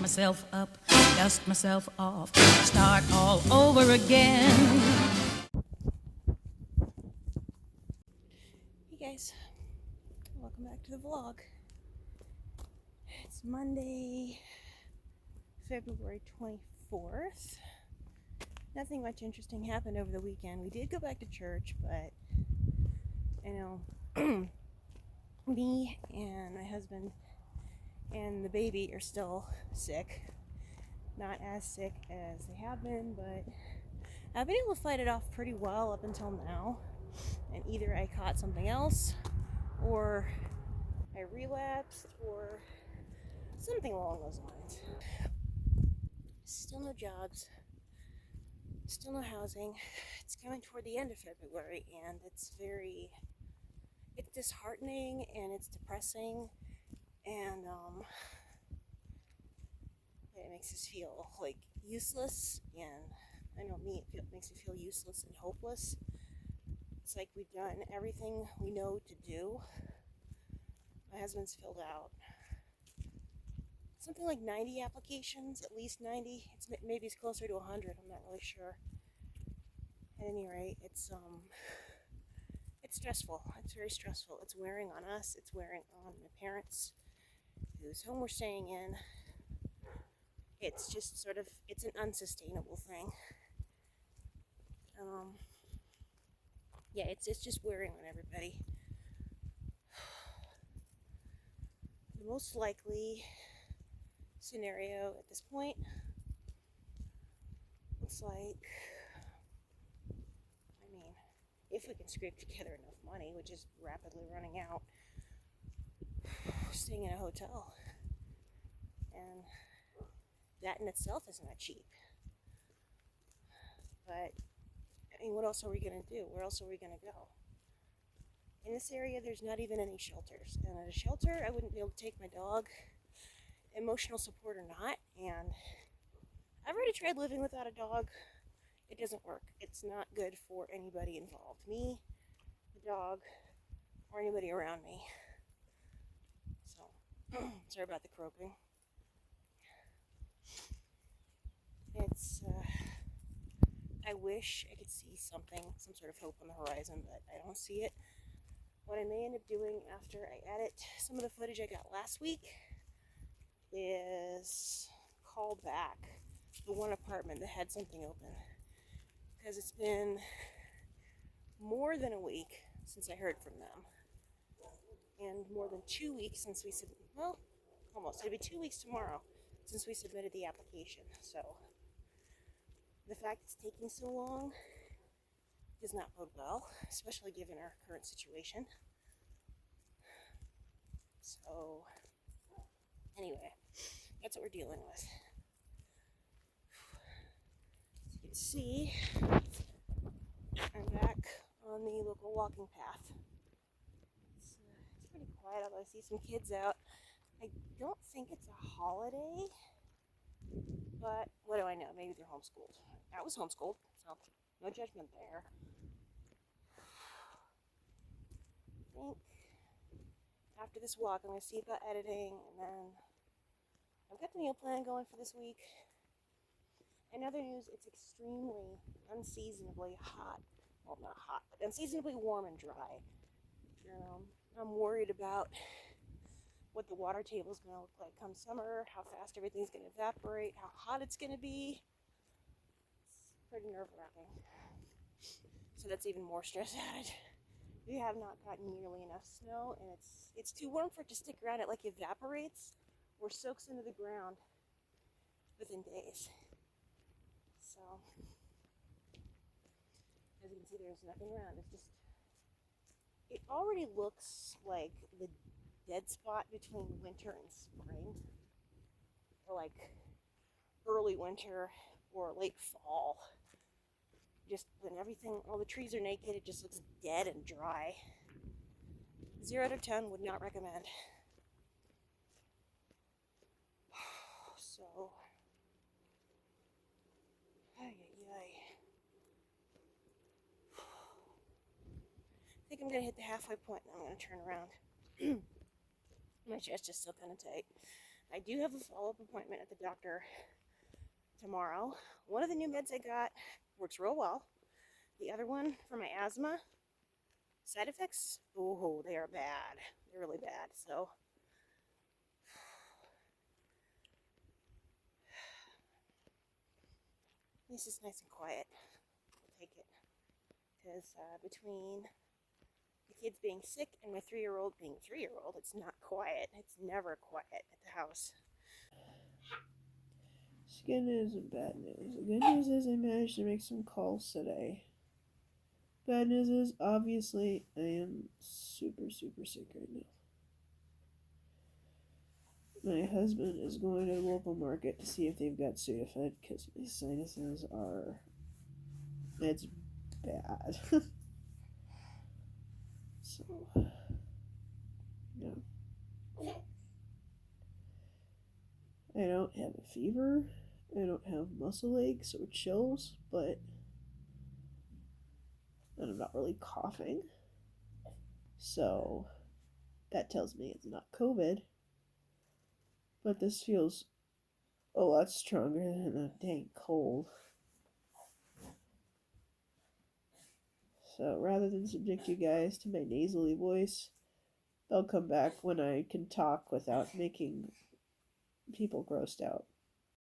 myself up, dust myself off, start all over again. Hey guys, welcome back to the vlog. It's Monday, February 24th. Nothing much interesting happened over the weekend. We did go back to church, but me and my husband and the baby are still sick. Not as sick as they have been, but I've been able to fight it off pretty well up until now. And either I caught something else, or I relapsed, or something along those lines. Still no jobs, still no housing. It's coming toward the end of February, and it's disheartening and it's depressing, and it makes us feel like useless, and I know me, it makes me feel useless and hopeless. It's like we've done everything we know to do. My husband's filled out something like 90 applications, at least 90. Maybe it's closer to 100. I'm not really sure. At any rate, it's stressful. It's very stressful. It's wearing on us. It's wearing on my parents, whose home we're staying in. It's just it's an unsustainable thing. It's just wearing on everybody. The most likely scenario at this point looks like, if we can scrape together enough money, which is rapidly running out, staying in a hotel. And that in itself is not cheap. But, what else are we going to do? Where else are we going to go? In this area, there's not even any shelters. And at a shelter, I wouldn't be able to take my dog, emotional support or not. And I've already tried living without a dog. It doesn't work. It's not good for anybody involved. Me, the dog, or anybody around me. So, sorry about the croaking. I wish I could see some sort of hope on the horizon, but I don't see it. What I may end up doing after I edit some of the footage I got last week is call back the one apartment that had something open. Because it's been more than a week since I heard from them. And more than 2 weeks since we almost. It'll be 2 weeks tomorrow since we submitted the application. So the fact it's taking so long does not bode well, especially given our current situation. So anyway, that's what we're dealing with. As you can see, I'm back on the local walking path. It's pretty quiet, although I see some kids out. I don't think it's a holiday, but what do I know? Maybe they're homeschooled. I was homeschooled, so no judgment there. I think after this walk, I'm going to see about editing, and then I've got the meal plan going for this week. In other news, it's extremely unseasonably hot. Well, not hot, but unseasonably warm and dry. I'm worried about what the water table is going to look like come summer, how fast everything's going to evaporate, how hot it's going to be. It's pretty nerve-wracking. So that's even more stress added. We have not gotten nearly enough snow, and it's too warm for it to stick around. It evaporates or soaks into the ground within days. So, as you can see, there's nothing around. It already looks like the dead spot between winter and spring, or early winter or late fall. Just when all the trees are naked, it just looks dead and dry. 0 out of 10 would not recommend. So, I think I'm gonna hit the halfway point and I'm gonna turn around. My chest is still kind of tight. I do have a follow-up appointment at the doctor tomorrow. One of the new meds I got works real well. The other one for my asthma, side effects, oh, they are bad. They're really bad. So this is nice and quiet. I'll take it. Because between the kids being sick and my 3-year-old being 3-year-old, it's not quiet. It's never quiet at the house. It's good news and bad news. The good news is I managed to make some calls today. Bad news is, obviously, I am super, super sick right now. My husband is going to the local market to see if they've got Sudafed because my sinuses are... It's bad. So, yeah. I don't have a fever. I don't have muscle aches or chills, but I'm not really coughing. So, that tells me it's not COVID. But this feels a lot stronger than a dang cold. So rather than subject you guys to my nasally voice, they'll come back when I can talk without making people grossed out.